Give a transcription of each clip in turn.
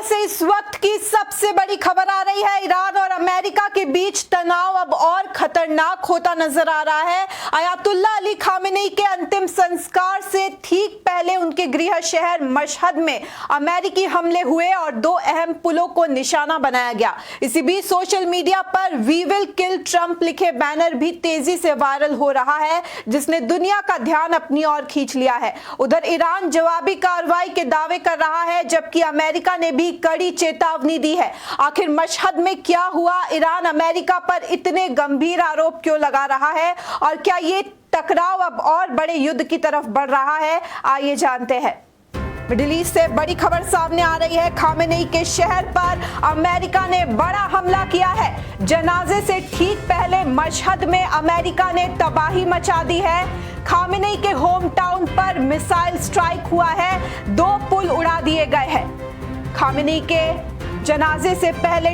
से इस वक्त की सबसे बड़ी खबर आ रही है। ईरान और अमेरिका के बीच तनाव अब और खतरनाक होता नजर आ रहा है। अयातुल्ला अली खामेनी के अंतिम संस्कार से ठीक पहले उनके गृह शहर मशहद में अमेरिकी हमले हुए और दो अहम पुलों को निशाना बनाया गया। इसी बीच सोशल मीडिया पर वी विल किल ट्रंप लिखे बैनर भी तेजी से वायरल हो रहा है, जिसने दुनिया का ध्यान अपनी ओर खींच लिया है। उधर ईरान जवाबी कार्रवाई के दावे कर रहा है, जबकि अमेरिका ने भी कड़ी चेतावनी दी है। आखिर मशहद में क्या हुआ? ईरान अमेरिका पर इतने गंभीर आरोप क्यों लगा रहा है और क्या ये टकराव अब और बड़े युद्ध की तरफ बढ़ रहा है? आइए जानते हैं। मिडिल ईस्ट से बड़ी खबर सामने आ रही है। खामेनी के शहर पर अमेरिका ने बड़ा हमला किया है। जनाजे से ठीक पहले मशहद में अमेरिका ने तबाही मचा दी है। खामेनी के होम टाउन पर मिसाइल स्ट्राइक हुआ है, 2 पुल उड़ा दिए गए हैं। खामेनी के जनाजे से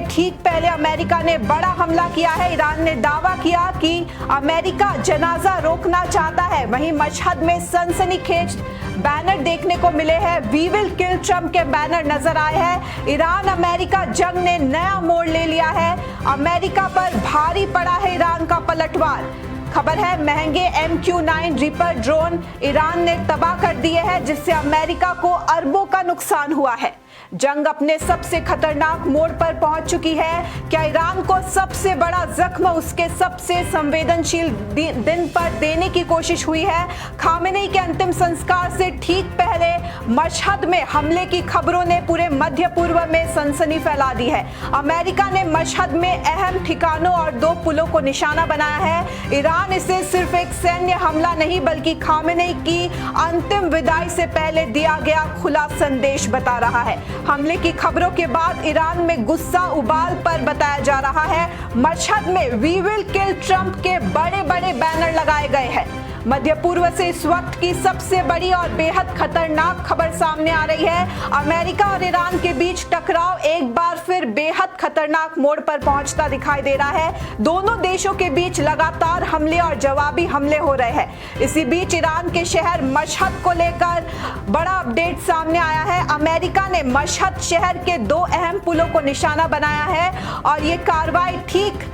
ठीक पहले अमेरिका ने बड़ा हमला किया है। ईरान ने दावा किया कि अमेरिका जनाजा रोकना चाहता है। वहीं मशहद में सनसनीखेज बैनर देखने को मिले हैं। वी विल किल ट्रंप के बैनर नजर आए हैं। ईरान अमेरिका जंग ने नया मोड़ ले लिया है। अमेरिका पर भारी पड़ा है ईरान का पलटवार। खबर है, महंगे MQ-9 रीपर ड्रोन ईरान ने तबाह कर दिए हैं, जिससे अमेरिका को अरबों का नुकसान हुआ है। जंग अपने सबसे खतरनाक मोड़ पर पहुंच चुकी है। क्या ईरान को सबसे बड़ा जख्म उसके सबसे संवेदनशील दिन पर देने की कोशिश हुई है? खामेनी के अंतिम संस्कार से ठीक पहले मशहद में हमले की खबरों ने पूरे मध्य पूर्व में सनसनी फैला दी है। अमेरिका ने मशहद में अहम ठिकानों और 2 पुलों को निशाना बनाया है। ईरान इसे सिर्फ एक सैन्य हमला नहीं, बल्कि खामेनी की अंतिम विदाई से पहले दिया गया खुला संदेश बता रहा है। हमले की खबरों के बाद ईरान में गुस्सा उबाल पर बताया जा रहा है। मशहद में वी विल किल ट्रंप के बड़े बड़े बैनर लगाए गए हैं। मध्य पूर्व से इस वक्त की सबसे बड़ी और बेहद खतरनाक खबर सामने आ रही है। अमेरिका और ईरान के बीच टकराव एक बार फिर बेहद खतरनाक मोड़ पर पहुंचता दिखाई दे रहा है। दोनों देशों के बीच लगातार हमले और जवाबी हमले हो रहे हैं। इसी बीच ईरान के शहर मशहद को लेकर बड़ा अपडेट सामने आया है। अमेरिका ने मशहद शहर के 2 अहम पुलों को निशाना बनाया है और ये कार्रवाई ठीक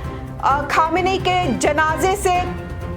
खामेनी के जनाजे से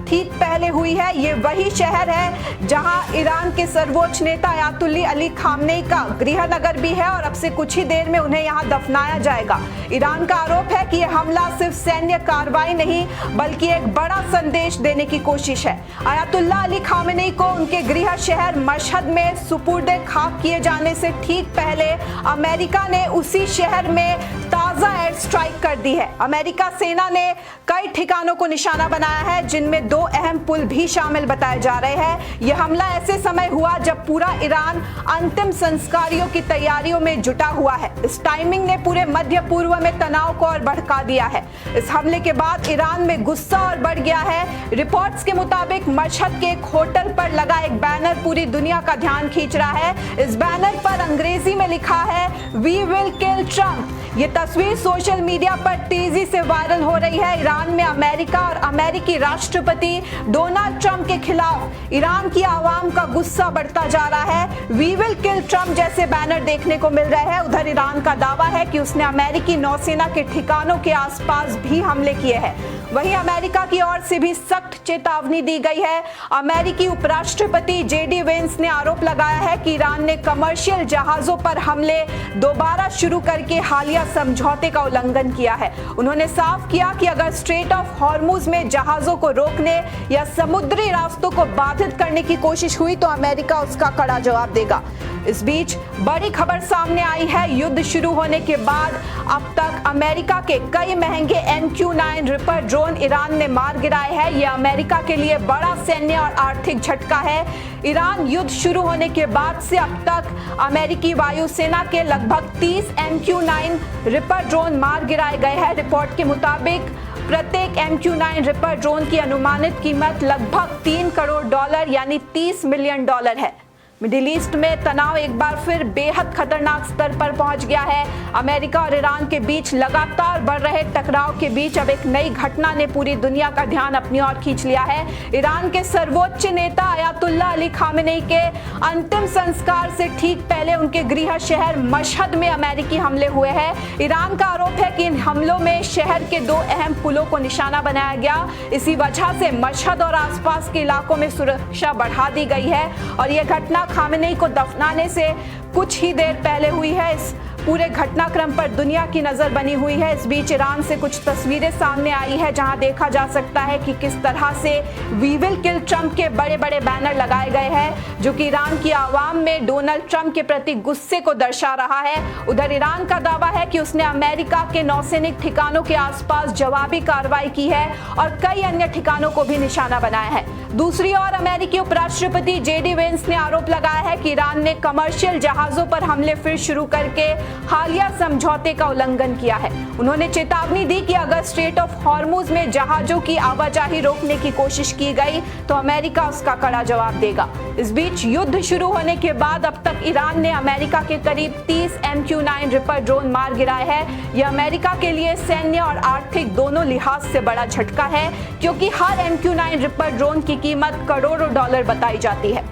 ठीक पहले हुई है। ये वही शहर है जहां ईरान के सर्वोच्च नेता अयातुल्ला अली खामेनी का गृह नगर भी है और अब से कुछ ही देर में उन्हें यहां दफनाया जाएगा। ईरान का आरोप है कि यह हमला सिर्फ सैन्य कार्रवाई नहीं, बल्कि एक बड़ा संदेश देने की कोशिश है। अयातुल्ला अली खामेनी को उनके गृह शहर मशहद में सुपुर्दे खाक किए जाने से ठीक पहले अमेरिका ने उसी शहर में ताजा एयर स्ट्राइक कर दी है। अमेरिका सेना ने कई ठिकानों को निशाना बनाया है, जिनमें 2 अहम पुल भी शामिल बताए जा रहे हैं। यह हमला ऐसे समय हुआ जब पूरा ईरान अंतिम संस्कारों की तैयारियों में जुटा हुआ है। इस टाइमिंग ने पूरे मध्य पूर्व में तनाव को और भड़का दिया है। इस हमले के बाद ईरान में गुस्सा और बढ़ गया है। रिपोर्ट्स के मुताबिक मशहद के एक होटल पर लगा एक बैनर पूरी दुनिया का ध्यान खींच रहा है। इस बैनर पर अंग्रेजी में लिखा है वी विल किल ट्रंप। ये तस्वीर सोशल मीडिया पर तेजी से वायरल हो रही है। ईरान में अमेरिका और अमेरिकी राष्ट्रपति डोनाल्ड ट्रंप के खिलाफ ईरान की आवाम का गुस्सा बढ़ता जा रहा है। वी विल किल ट्रंप जैसे बैनर देखने को मिल रहे हैं। उधर ईरान का दावा है कि उसने अमेरिकी नौसेना के ठिकानों के आसपास भी हमले किए हैं। वहीं अमेरिका की ओर से भी सख्त चेतावनी दी गई है। अमेरिकी उपराष्ट्रपति JD वेंस ने आरोप लगाया है कि ईरान ने कमर्शियल जहाजों पर हमले दोबारा शुरू करके हालिया समझौते का उल्लंघन किया है। उन्होंने साफ किया कि अगर स्ट्रेट ऑफ हॉर्मुज में जहाजों को रोकने या समुद्री रास्तों को बाधित करने की कोशिश हुई तो अमेरिका उसका कड़ा जवाब देगा। इस बीच बड़ी खबर सामने आई है। युद्ध शुरू होने के बाद अब तक अमेरिका के कई महंगे MQ-9 रीपर ड्रोन ईरान ने मार गिराए हैं। यह अमेरिका के लिए बड़ा सैन्य और आर्थिक झटका है। ईरान युद्ध शुरू होने के बाद से अब तक अमेरिकी वायुसेना के लगभग 30 MQ-9 रीपर ड्रोन मार गिराए गए हैं। रिपोर्ट के मुताबिक प्रत्येक MQ-9 रीपर ड्रोन की अनुमानित कीमत लगभग $3 करोड़ यानी $30 मिलियन है। मिडिल ईस्ट में तनाव एक बार फिर बेहद खतरनाक स्तर पर पहुंच गया है। अमेरिका और ईरान के बीच लगातार बढ़ रहे टकराव के बीच अब एक नई घटना ने पूरी दुनिया का ध्यान अपनी ओर खींच लिया है। ईरान के सर्वोच्च नेता अयातुल्ला अली खामेनेई के अंतिम संस्कार से ठीक पहले उनके गृह शहर मशहद में अमेरिकी हमले हुए हैं। ईरान का आरोप है कि इन हमलों में शहर के 2 अहम पुलों को निशाना बनाया गया। इसी वजह से मशहद और आसपास के इलाकों में सुरक्षा बढ़ा दी गई है और यह घटना खामेनेई को दफनाने से कुछ ही देर पहले हुई है। इस पूरे घटनाक्रम पर दुनिया की नजर बनी हुई है। इस बीच ईरान से कुछ तस्वीरें सामने आई है जहां देखा जा सकता है कि किस तरह से वी विल किल ट्रंप के बड़े बड़े बैनर लगाए गए हैं, जो कि ईरान की आवाम में डोनाल्ड ट्रंप के प्रति गुस्से को दर्शा रहा है। उधर ईरान का दावा है कि उसने अमेरिका के नौसैनिक ठिकानों के आसपास जवाबी कार्रवाई की है और कई अन्य ठिकानों को भी निशाना बनाया है। दूसरी ओर अमेरिकी उपराष्ट्रपति जेडी वेंस ने आरोप लगाया है कि ईरान ने कमर्शियल जहाजों पर हमले फिर शुरू करके हालिया समझौते का उल्लंघन किया है। उन्होंने चेतावनी दी कि अगर स्ट्रेट ऑफ हॉर्मुज में जहाजों की आवाजाही रोकने की कोशिश की गई तो अमेरिका उसका कड़ा जवाब देगा। इस बीच युद्ध शुरू होने के बाद अब तक ईरान ने अमेरिका के करीब 30 MQ-9 रिपर ड्रोन मार गिराए हैं। यह अमेरिका के लिए सैन्य और आर्थिक दोनों लिहाज से बड़ा झटका है, क्योंकि हर MQ-9 रिपर ड्रोन की कीमत करोड़ों डॉलर बताई जाती है।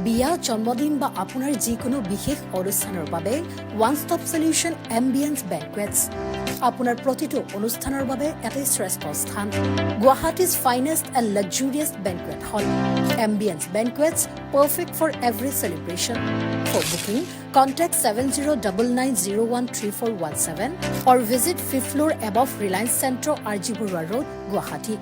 বিয়া জন্মদিন বা আপোনাৰ যিকোনো বিশেষ অনুষ্ঠানৰ বাবে one stop solution ambience banquets আপোনাৰ প্ৰতিটো অনুষ্ঠানৰ বাবে এটাই শ্ৰেষ্ঠ স্থান। Guwahati's finest and luxurious banquet hall ambience banquets, perfect for every celebration. For booking contact 7099013417 or visit 5th floor above Reliance Centro, RG Burwa Road, Guwahati.